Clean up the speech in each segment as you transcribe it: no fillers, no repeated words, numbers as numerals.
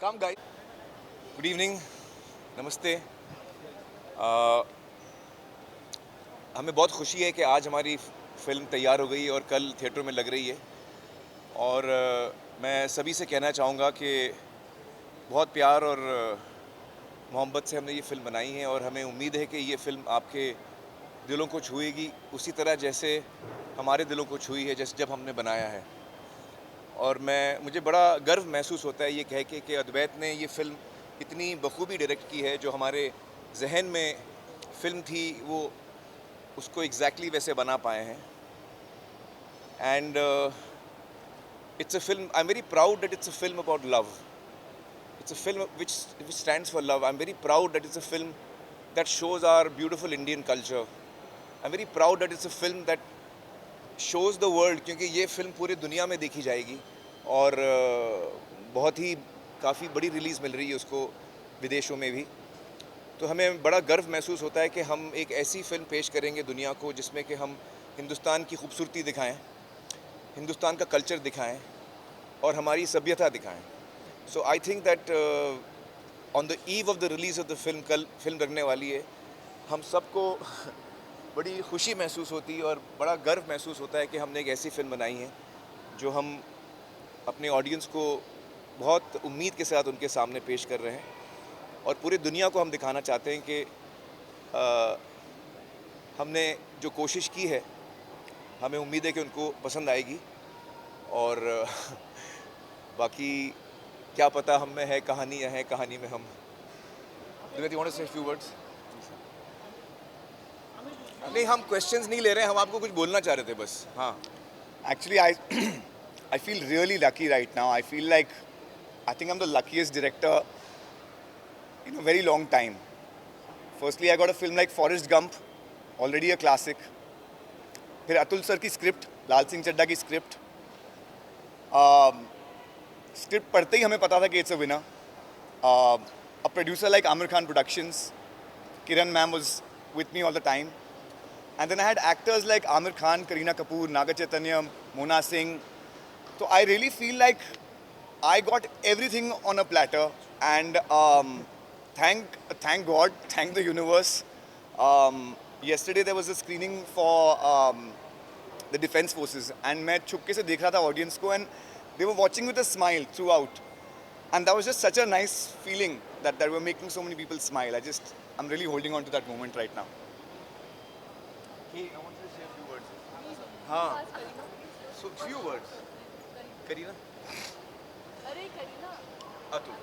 Come guys. Good evening. नमस्ते। हमें बहुत खुशी है कि आज हमारी फ़िल्म तैयार हो गई है और कल थिएटरों में लग रही है। और मैं सभी से कहना चाहूँगा कि बहुत प्यार और मोहब्बत से हमने ये फ़िल्म बनाई है और हमें उम्मीद है कि ये फ़िल्म आपके दिलों को छुएगी उसी तरह जैसे हमारे दिलों को छुई है जैसे जब हमने बनाया है। और मुझे बड़ा गर्व महसूस होता है ये कह के कि अद्वैत ने ये फ़िल्म इतनी बखूबी डायरेक्ट की है। जो हमारे ज़हन में फ़िल्म थी वो उसको एग्जैक्टली वैसे बना पाए हैं। And it's a film, I am very proud that it's a film about love. It's a film which stands for love. I'm very proud that it's a film that shows our beautiful Indian culture. I'm very proud that it's a film that shows the world, क्योंकि ये film पूरी दुनिया में देखी जाएगी और बहुत ही काफ़ी बड़ी रिलीज़ मिल रही है उसको विदेशों में भी। तो हमें बड़ा गर्व महसूस होता है कि हम एक ऐसी फ़िल्म पेश करेंगे दुनिया को जिसमें कि हम हिंदुस्तान की खूबसूरती दिखाएं, हिंदुस्तान का कल्चर दिखाएं और हमारी सभ्यता दिखाएं। So I think that on the eve of the release of the film, कल फिल्म लगने वाली है, हम सबको बड़ी खुशी महसूस होती है और बड़ा गर्व महसूस होता है कि हमने एक ऐसी फ़िल्म बनाई है जो हम अपने ऑडियंस को बहुत उम्मीद के साथ उनके सामने पेश कर रहे हैं। और पूरी दुनिया को हम दिखाना चाहते हैं कि हमने जो कोशिश की है, हमें उम्मीद है कि उनको पसंद आएगी। और बाकी क्या पता हम में है कहानी या है कहानी में हम। Divya, you want to say a few words? नहीं, हम क्वेश्चंस नहीं ले रहे हैं, हम आपको कुछ बोलना चाह रहे थे बस। हाँ। Actually, I I feel really lucky right now. I think I'm the luckiest director in a very long time. Firstly, I got a film like Forrest Gump, already a classic. फिर अतुल सर की script, लाल सिंह चड्ढा की script. Script पढ़ते ही हमें पता था कि it's a winner. A producer like Amir Khan Productions, Kiran ma'am was with me all the time. And then I had actors like Amir Khan, Kareena Kapoor, Naga Chaitanya, Mona Singh. So I really feel like I got everything on a platter, and thank God, thank the universe. Yesterday there was a screening for the Defense Forces, and मैं छुपके से देख रहा था audience को, and they were watching with a smile throughout, and that was just such a nice feeling that they were making so many people smile. I'm really holding on to that moment right now. Hey, I want you to say a few words. हाँ, so few words. Kareena, अरे Kareena, Atul.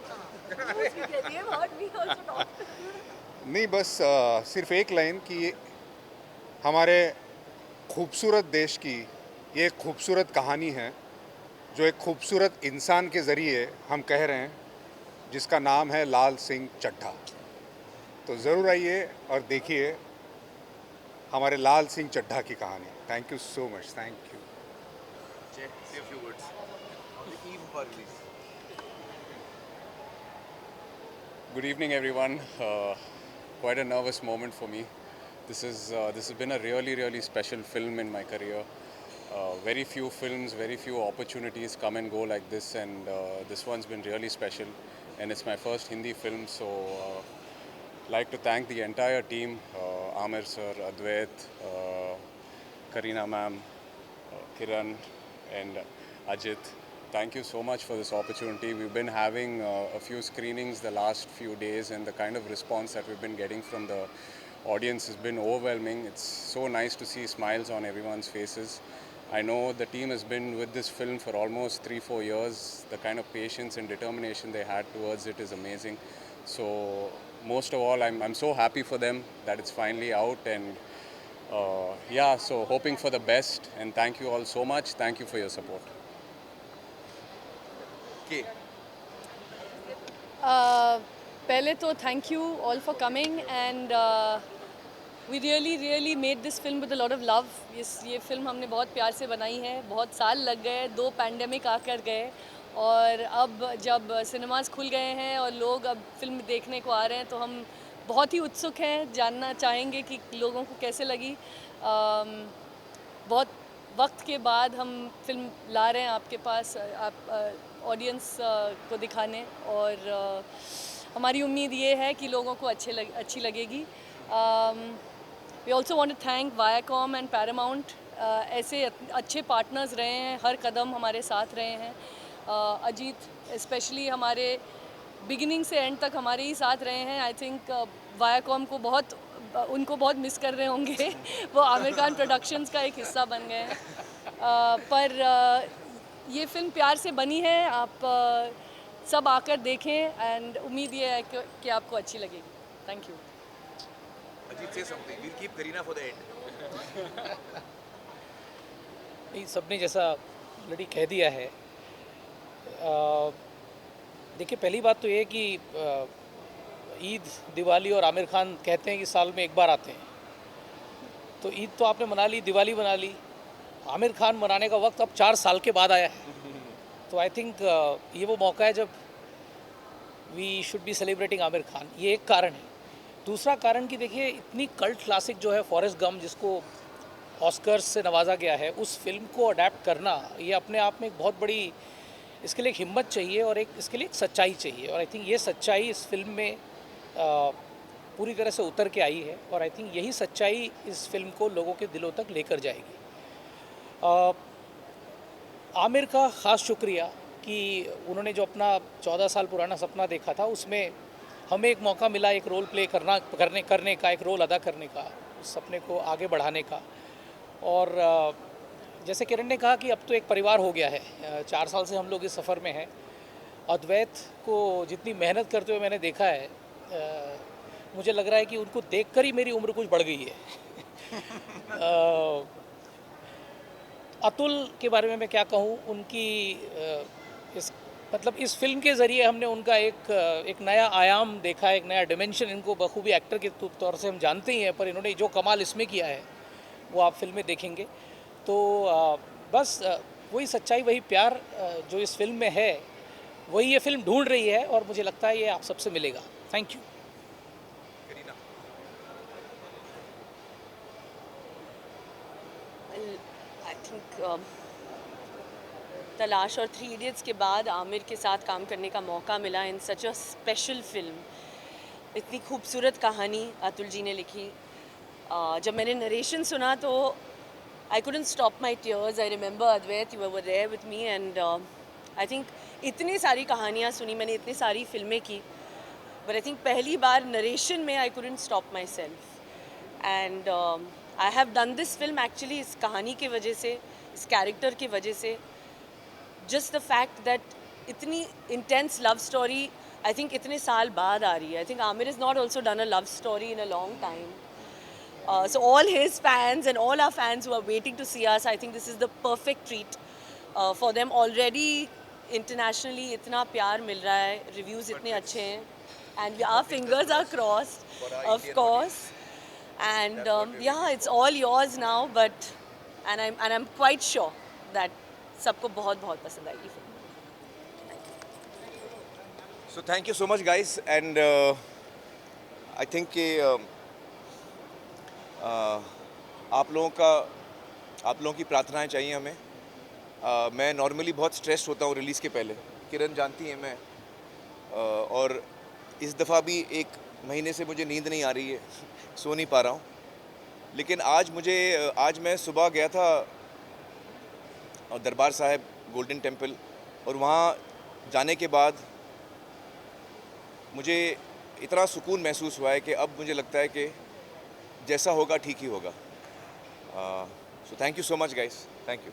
they have heard me also talk. नहीं, बस सिर्फ एक line कि हमारे खूबसूरत देश की ये एक खूबसूरत कहानी है जो एक खूबसूरत इंसान के ज़रिए हम कह रहे हैं, जिसका नाम है लाल सिंह चड्ढा। तो ज़रूर आइए और देखिए हमारे लाल सिंह चड्ढा की कहानी। Thank you so much, thank you. Jay, say a few words. On the eve of our release. Good evening, everyone. Quite a nervous moment for me. This has been a really special film in my career. Very few films, very few opportunities come and go like this, and this one's been really special. And it's my first Hindi film, so like to thank the entire team: Amir sir, Advait, Kareena ma'am, Kiran, and Ajit. Thank you so much for this opportunity. We've been having a few screenings the last few days, and the kind of response that we've been getting from the audience has been overwhelming. It's so nice to see smiles on everyone's faces. I know the team has been with this film for almost 3-4 years. The kind of patience and determination they had towards it is amazing. So most of all, I'm so happy for them that it's finally out, and yeah, so hoping for the best, and thank you all so much. Thank you for your support. Okay. पहले तो thank you all for coming and we really made this film with a lot of love. ये film हमने बहुत प्यार से बनाई है. बहुत साल लग गए, 2 पैंडेमिक आकर गए, और अब जब सिनेमास खुल गए हैं और लोग अब फिल्म देखने को आ रहे हैं तो हम बहुत ही उत्सुक हैं, जानना चाहेंगे कि लोगों को कैसे लगी. बहुत वक्त के बाद हम फिल्म ला रहे हैं आपके पास, आप ऑडियंस को दिखाने, और हमारी उम्मीद ये है कि लोगों को अच्छी लगेगी। We also want to thank Viacom and Paramount, ऐसे अच्छे पार्टनर्स रहे हैं, हर कदम हमारे साथ रहे हैं। अजीत स्पेशली हमारे बिगिनिंग से एंड तक हमारे ही साथ रहे हैं। आई थिंक वायाकॉम को उनको बहुत मिस कर रहे होंगे वो आमिर खान प्रोडक्शंस का एक हिस्सा बन गए हैं। पर ये फिल्म प्यार से बनी है, आप सब आकर देखें, एंड उम्मीद ये है कि आपको अच्छी लगेगी। Thank you. Ajit, say something. We'll keep Kareena for the end. नहीं, सबने जैसा ऑलरेडी कह दिया है। देखिए, पहली बात तो ये है कि ईद, दिवाली और आमिर खान कहते हैं कि साल में एक बार आते हैं, तो ईद तो आपने मना ली, दिवाली मना ली, आमिर खान मनाने का वक्त अब 4 साल के बाद आया है। तो आई थिंक ये वो मौका है जब we should be celebrating Aamir Khan. ये एक कारण है। दूसरा कारण कि देखिए, इतनी कल्ट क्लासिक जो है फॉरेस्ट गम, जिसको ऑस्कर्स से नवाजा गया है, उस फिल्म को अडेप्ट करना, ये अपने आप में एक बहुत बड़ी, इसके लिए एक हिम्मत चाहिए और इसके लिए एक सच्चाई चाहिए। और आई थिंक ये सच्चाई इस फिल्म में पूरी तरह से उतर के आई है, और आई थिंक यही सच्चाई इस फिल्म को लोगों के दिलों तक लेकर जाएगी। आमिर का ख़ास शुक्रिया कि उन्होंने जो अपना 14 साल पुराना सपना देखा था, उसमें हमें एक मौका मिला एक रोल प्ले करने का, एक रोल अदा करने का, उस सपने को आगे बढ़ाने का। और जैसे किरण ने कहा कि अब तो एक परिवार हो गया है। 4 साल से हम लोग इस सफ़र में हैं। अद्वैत को जितनी मेहनत करते हुए मैंने देखा है, मुझे लग रहा है कि उनको देखकर ही मेरी उम्र कुछ बढ़ गई है। अतुल के बारे में मैं क्या कहूँ, उनकी इस फिल्म के ज़रिए हमने उनका एक नया आयाम देखा, एक नया डिमेंशन। इनको बखूबी एक्टर के तौर से हम जानते ही हैं, पर इन्होंने जो कमाल इसमें किया है वो आप फिल्म में देखेंगे। तो बस वही सच्चाई, वही प्यार जो इस फिल्म में है, वही ये फिल्म ढूंढ रही है, और मुझे लगता है ये आप सबसे मिलेगा। Thank you. Kareena. I think तलाश और 3 इडियट्स के बाद आमिर के साथ काम करने का मौका मिला इन सच अ स्पेशल फिल्म। इतनी खूबसूरत कहानी अतुल जी ने लिखी। जब मैंने नरेशन सुना तो आई couldn't stop my tears. I remember Advait, you were there with me, and I think इतनी सारी कहानियाँ सुनी मैंने, इतनी सारी फिल्में की, but I think पहली बार नरेशन में I couldn't stop myself. And I have done this film actually इस कहानी की वजह से, इस कैरेक्टर की वजह से, just the fact that इतनी intense love story I think इतने साल बाद आ रही है. I think Amir has not also done a love story in a long time. So all his fans and all our fans who are waiting to see us, I think this is the perfect treat for them. Already internationally इतना प्यार मिल रहा है, reviews इतने अच्छे हैं, and our fingers are crossed, of course. And yeah, it's all yours now, but and I'm quite sure that सबको बहुत बहुत पसंद आएगी film. So thank you so much, guys, and I think कि आप लोगों की प्रार्थनाएं चाहिए हमें। मैं नॉर्मली बहुत स्ट्रेस्ड होता हूँ रिलीज़ के पहले, किरण जानती है मैं, और इस दफ़ा भी 1 महीने से मुझे नींद नहीं आ रही है, सो नहीं पा रहा हूँ। लेकिन आज मैं सुबह गया था दरबार साहिब गोल्डन टेम्पल, और वहाँ जाने के बाद मुझे इतना सुकून महसूस हुआ है कि अब मुझे लगता है कि जैसा होगा ठीक ही होगा। So thank you so much guys, thank you.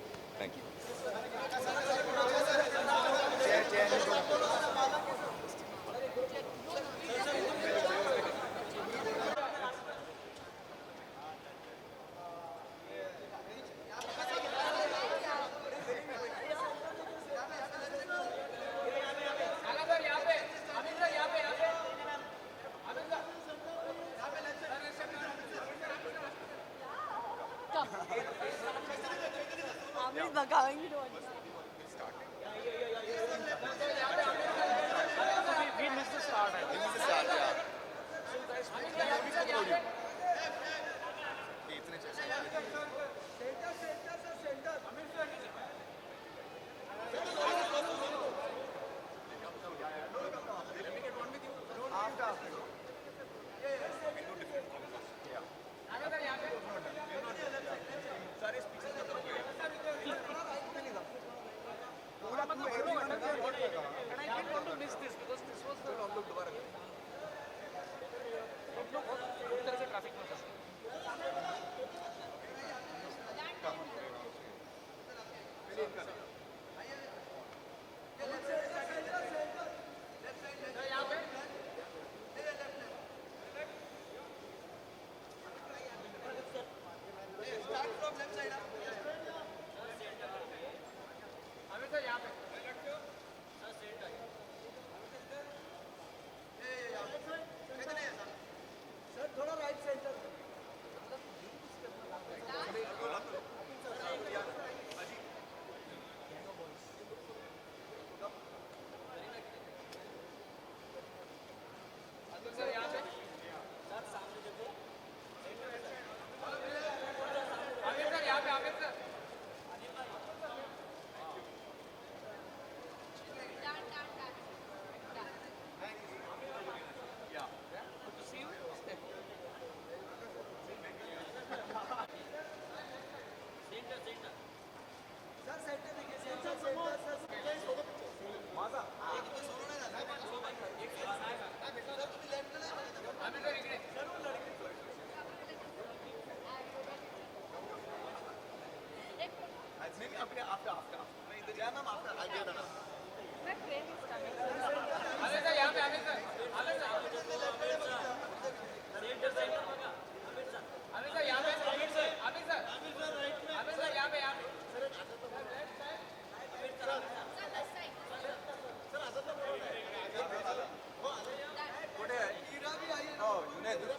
Aamir भगाएंगे तो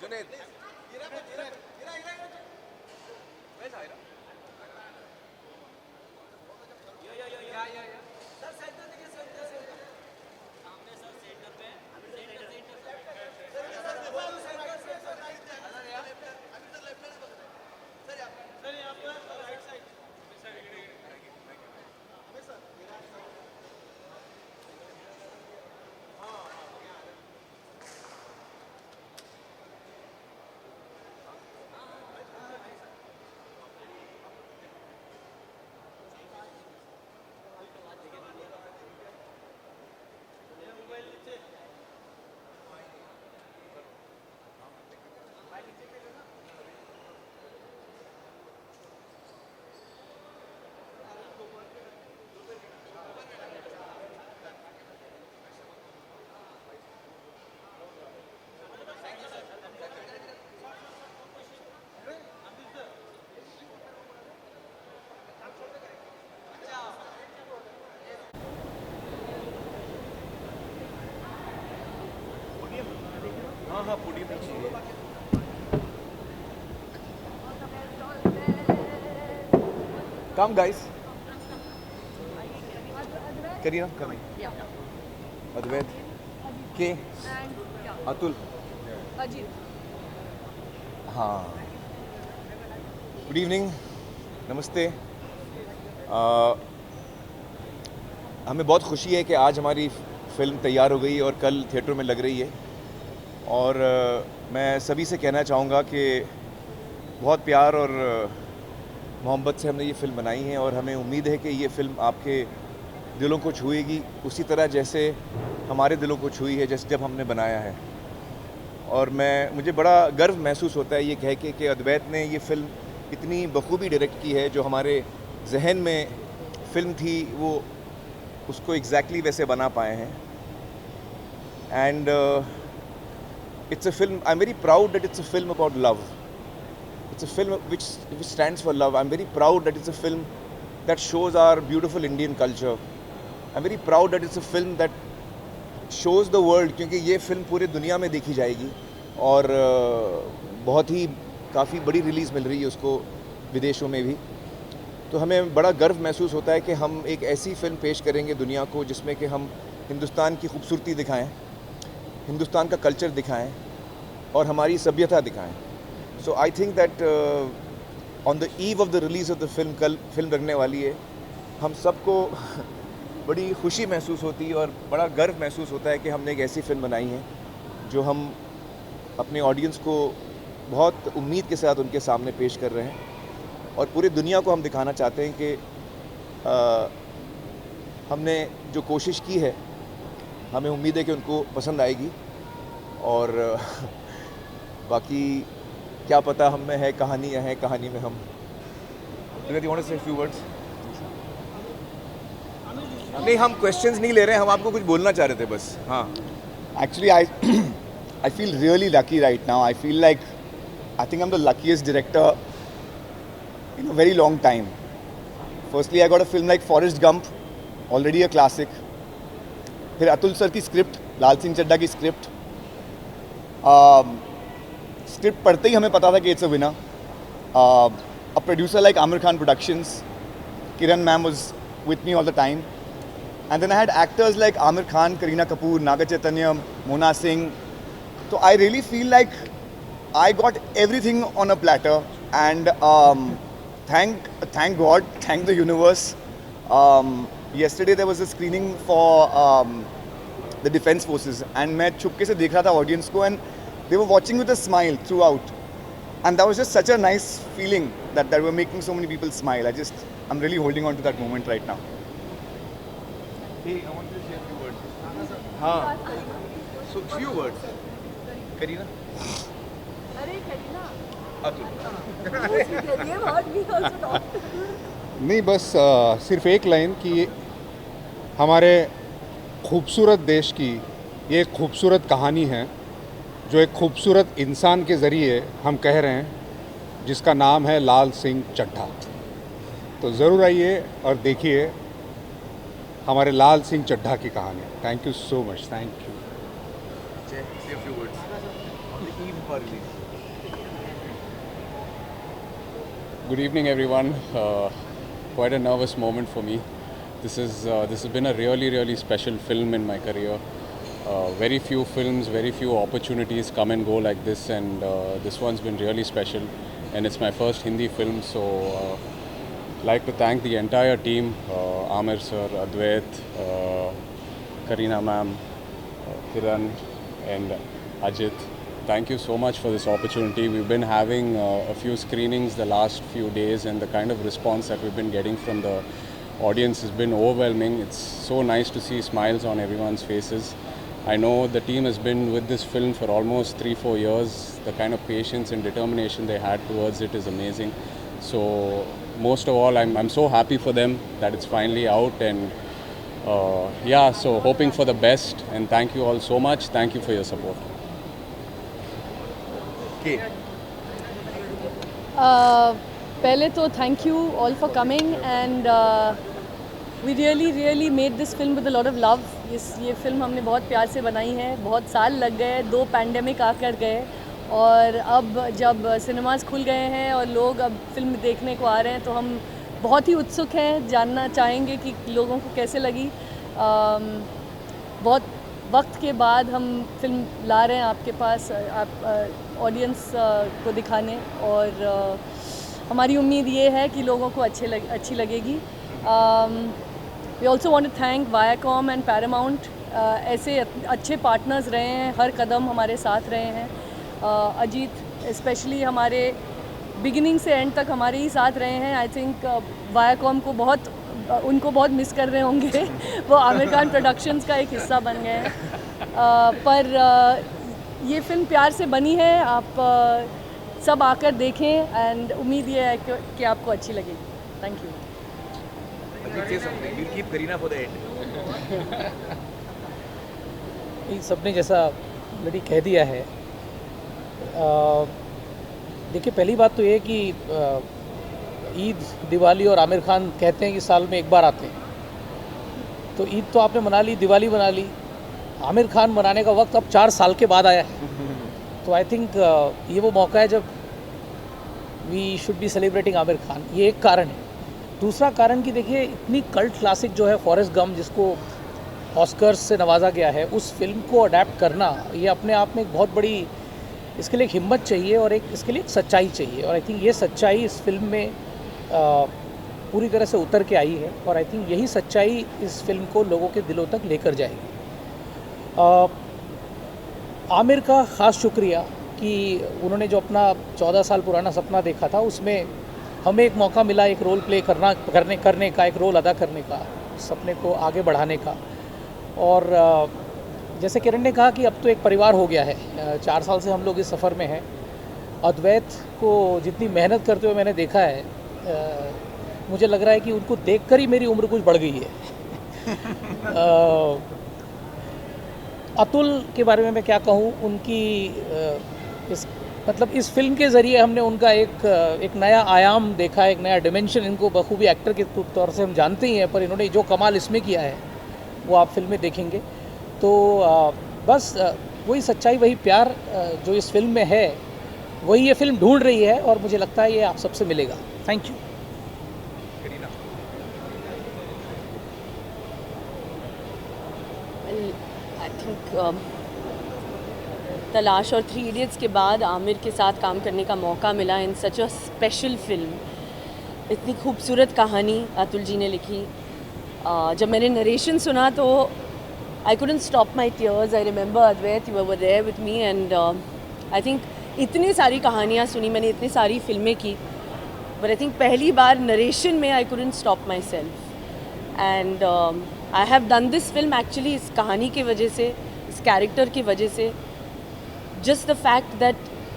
जुनेद हाँ पूरी में चाहिए Come guys. Karina, come in. Yeah. Advait. K. And yeah. Atul. Ajit. हाँ. Good evening. नमस्ते. हमें बहुत खुशी है कि आज हमारी फिल्म तैयार हो गई और कल थिएटर में लग रही है और मैं सभी से कहना चाहूँगा कि बहुत प्यार और मोहब्बत से हमने ये फ़िल्म बनाई है और हमें उम्मीद है कि ये फ़िल्म आपके दिलों को छुएगी उसी तरह जैसे हमारे दिलों को छुई है जैसे जब हमने बनाया है। और मुझे बड़ा गर्व महसूस होता है ये कह के कि अद्वैत ने ये फ़िल्म इतनी बखूबी डायरेक्ट की है, जो हमारे जहन में फ़िल्म थी वो उसको एग्जैक्टली वैसे बना पाए हैं। And it's a film, I'm very proud that it's a film about love. It's a film which stands for love. I'm very proud that it's a film that shows our beautiful Indian culture. I'm very proud that it's a film that shows the world, क्योंकि ये film पूरे दुनिया में देखी जाएगी और बहुत ही काफ़ी बड़ी रिलीज़ मिल रही है उसको विदेशों में भी। तो हमें बड़ा गर्व महसूस होता है कि हम एक ऐसी फ़िल्म पेश करेंगे दुनिया को जिसमें कि हम हिंदुस्तान की खूबसूरती दिखाएं, हिंदुस्तान का कल्चर दिखाएं और हमारी सभ्यता दिखाएं। So I think that on the eve of the release of the film, कल फिल्म लगने वाली है, हम सबको बड़ी खुशी महसूस होती है और बड़ा गर्व महसूस होता है कि हमने एक ऐसी फ़िल्म बनाई है जो हम अपने ऑडियंस को बहुत उम्मीद के साथ उनके सामने पेश कर रहे हैं और पूरी दुनिया को हम दिखाना चाहते हैं कि हमने जो कोशिश की है हमें उम्मीद है कि उनको पसंद आएगी। और बाकी क्या पता हम में है कहानी, या है कहानी में हम। यू वांट टू से फ्यू वर्ड्स? नहीं, हम क्वेश्चंस नहीं ले रहे हैं, हम आपको कुछ बोलना चाह रहे थे बस। हाँ, Actually, I feel really lucky right now. I feel like I think I'm the luckiest director in a very long time. Firstly, I got a film like Forrest Gump, already a classic. फिर Atul sir की script, लाल सिंह चड्ढा की script. Script पढ़ते ही हमें पता था कि it's a winner. A producer like Aamir Khan productions, Kiran ma'am was with me all the time. And then I had actors like Amir Khan, Kareena Kapoor, Naga Chaitanya, Mona Singh. So I really feel like I got everything on a platter. And thank God, thank the universe. Yesterday there was a screening for the Defence Forces, and मैं छुपके से देख रहा था audience को, and they were watching with a smile throughout. And that was just such a nice feeling that they were making so many people smile. I'm really holding on to that moment right now. hey, I want to share a few words. हाँ, so few words. Kareena, अरे Kareena, Atul. you heard me also talk. नहीं बस सिर्फ एक line कि हमारे खूबसूरत देश की ये एक खूबसूरत कहानी है जो एक खूबसूरत इंसान के ज़रिए हम कह रहे हैं, जिसका नाम है लाल सिंह चड्ढा। तो ज़रूर आइए और देखिए हमारे लाल सिंह चड्ढा की कहानी। Thank you so much. Thank you. Say a few words on the eve of our release. Good evening, everyone. Quite a nervous moment for me. This has been a really special film in my career. Very few films, very few opportunities come and go like this, and this one's been really special. And it's my first Hindi film, so like to thank the entire team: Amir sir, Advait, Kareena ma'am, Kiran, and Ajit. Thank you so much for this opportunity. We've been having a few screenings the last few days, and the kind of response that we've been getting from the audience has been overwhelming. It's so nice to see smiles on everyone's faces. I know the team has been with this film for almost 3-4 years. The kind of patience and determination they had towards it is amazing. So most of all, I'm so happy for them that it's finally out, and yeah, so hoping for the best, and thank you all so much. Thank you for your support. Okay. पहले तो thank you all for coming and we really made this film with a lot of love. ये film हमने बहुत प्यार से बनाई है, बहुत साल लग गए, 2 पैंडेमिक आकर गए, और अब जब सिनेमास खुल गए हैं और लोग अब फिल्म देखने को आ रहे हैं तो हम बहुत ही उत्सुक हैं, जानना चाहेंगे कि लोगों को कैसे लगी। बहुत वक्त के बाद हम फिल्म ला रहे हैं आपके पास, आप ऑडियंस को दिखाने, और हमारी उम्मीद ये है कि लोगों को अच्छी लगेगी। We also want to thank Viacom and Paramount, ऐसे अच्छे पार्टनर्स रहे हैं, हर कदम हमारे साथ रहे हैं। अजीत स्पेशली हमारे बिगिनिंग से एंड तक हमारे ही साथ रहे हैं। आई थिंक वायाकॉम को उनको बहुत मिस कर रहे होंगे वो आमिर खान प्रोडक्शंस का एक हिस्सा बन गए हैं। पर ये फिल्म प्यार से बनी है, आप सब आकर देखें, एंड उम्मीद ये है कि आपको अच्छी लगेगी। Thank you. Ajit, say something. We'll keep Kareena for the end. सबने जैसा लड़ी कह दिया है। देखिए, पहली बात तो ये कि ईद, दिवाली और आमिर खान कहते हैं कि साल में एक बार आते हैं, तो ईद तो आपने मना ली, दिवाली मना ली, आमिर खान मनाने का वक्त अब 4 साल के बाद आया है। तो आई थिंक ये वो मौका है जब we should be celebrating Aamir Khan. ये एक कारण है। दूसरा कारण कि देखिए, इतनी कल्ट क्लासिक जो है फॉरेस्ट गम, जिसको ऑस्कर्स से नवाजा गया है, उस फिल्म को अडेप्ट करना, ये अपने आप में एक बहुत बड़ी, इसके लिए एक हिम्मत चाहिए और इसके लिए एक सच्चाई चाहिए। और आई थिंक ये सच्चाई इस फिल्म में पूरी तरह से उतर के आई है, और आई थिंक यही सच्चाई इस फिल्म को लोगों के दिलों तक लेकर जाएगी। आमिर का ख़ास शुक्रिया कि उन्होंने जो अपना 14 साल पुराना सपना देखा था, उसमें हमें एक मौका मिला एक रोल प्ले करने का, एक रोल अदा करने का, सपने को आगे बढ़ाने का। और जैसे किरण ने कहा कि अब तो एक परिवार हो गया है, 4 साल से हम लोग इस सफ़र में हैं। अद्वैत को जितनी मेहनत करते हुए मैंने देखा है, मुझे लग रहा है कि उनको देखकर ही मेरी उम्र कुछ बढ़ गई है। अतुल के बारे में मैं क्या कहूँ, उनकी इस फिल्म के ज़रिए हमने उनका एक नया आयाम देखा, एक नया डिमेंशन। इनको बखूबी एक्टर के तौर से हम जानते ही हैं, पर इन्होंने जो कमाल इसमें किया है वो आप फिल्म में देखेंगे। तो बस वही सच्चाई, वही प्यार जो इस फिल्म में है, वही ये फिल्म ढूंढ रही है, और मुझे लगता है ये आप सबसे मिलेगा। Thank you. आई थिंक तलाश और 3 इडियट्स के बाद आमिर के साथ काम करने का मौका मिला इन सच अ स्पेशल फिल्म। इतनी खूबसूरत कहानी अतुल जी ने लिखी। जब मैंने नरेशन सुना तो I couldn't stop my tears. I remember Advait, you were there with me, and I think इतनी सारी कहानियाँ सुनी मैंने, इतनी सारी फिल्में की, बट आई थिंक पहली बार नरेशन में आई couldn't stop my self. And I have done this film actually इस कहानी की वजह से, इस कैरेक्टर की वजह से। Just the fact that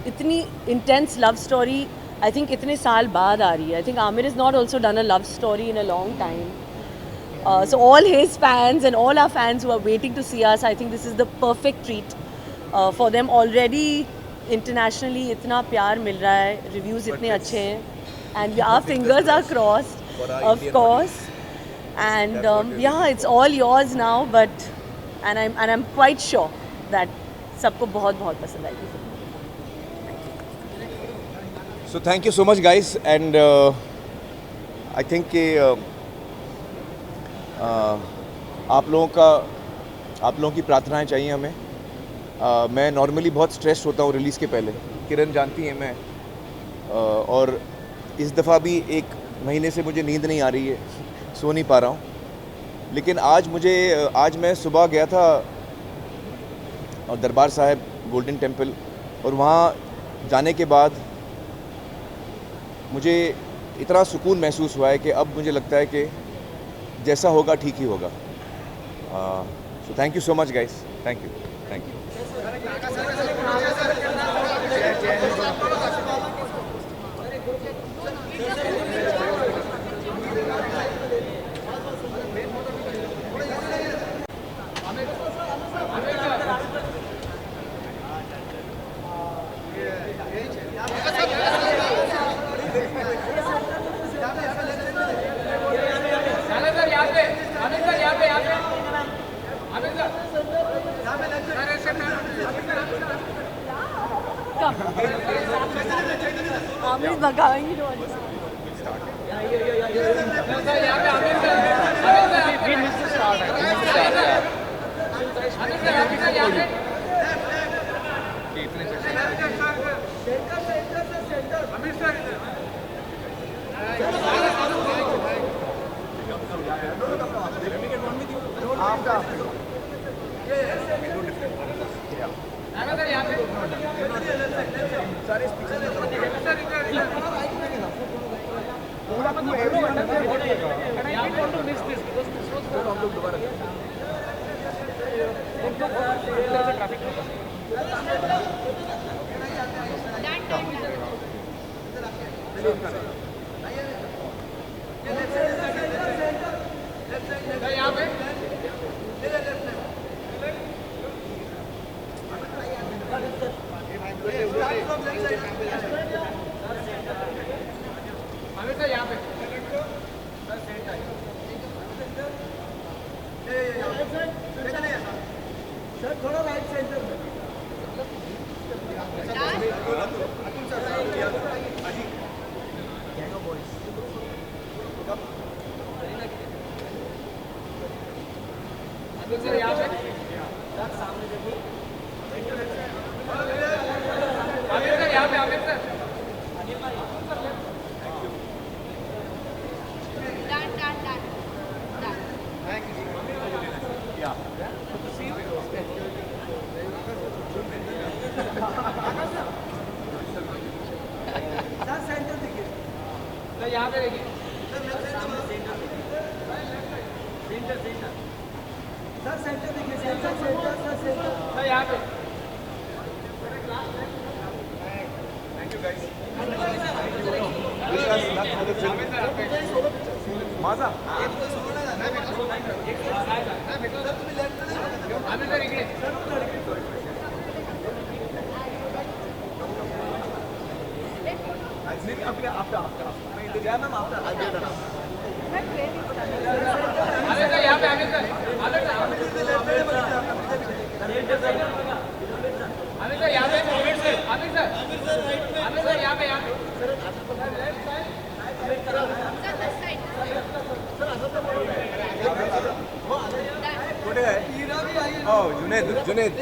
इतनी intense love story, I think इतने साल बाद आ रही है. I think Aamir is not also done a love story in a long time. So all his fans and all our fans who are waiting to see us, I think this is the perfect treat for them. Already internationally इतना प्यार मिल रहा है, reviews इतने अच्छे हैं, and our fingers are crossed, of course. And yeah, it's all yours now, but and I'm quite sure that सबको बहुत बहुत पसंद आएगी. So thank you so much guys, and I think कि आप लोगों की प्रार्थनाएं चाहिए हमें. मैं नॉर्मली बहुत स्ट्रेस होता हूँ रिलीज़ के पहले, किरण जानती है मैं, और इस दफ़ा भी 1 महीने से मुझे नींद नहीं आ रही है, सो नहीं पा रहा हूँ. लेकिन आज मैं सुबह गया था दरबार साहिब गोल्डन टेम्पल, और वहाँ जाने के बाद मुझे इतना सुकून महसूस हुआ है कि अब मुझे लगता है कि जैसा होगा ठीक ही होगा. So thank you so much guys, thank you. Aamir भगाएंगे तो जुनेद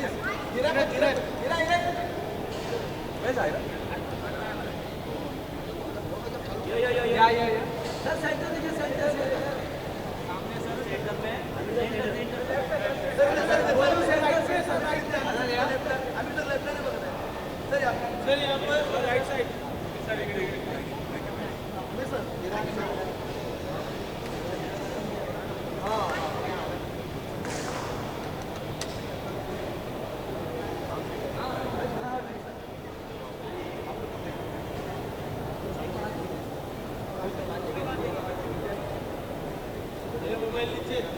मोबाइल नीचे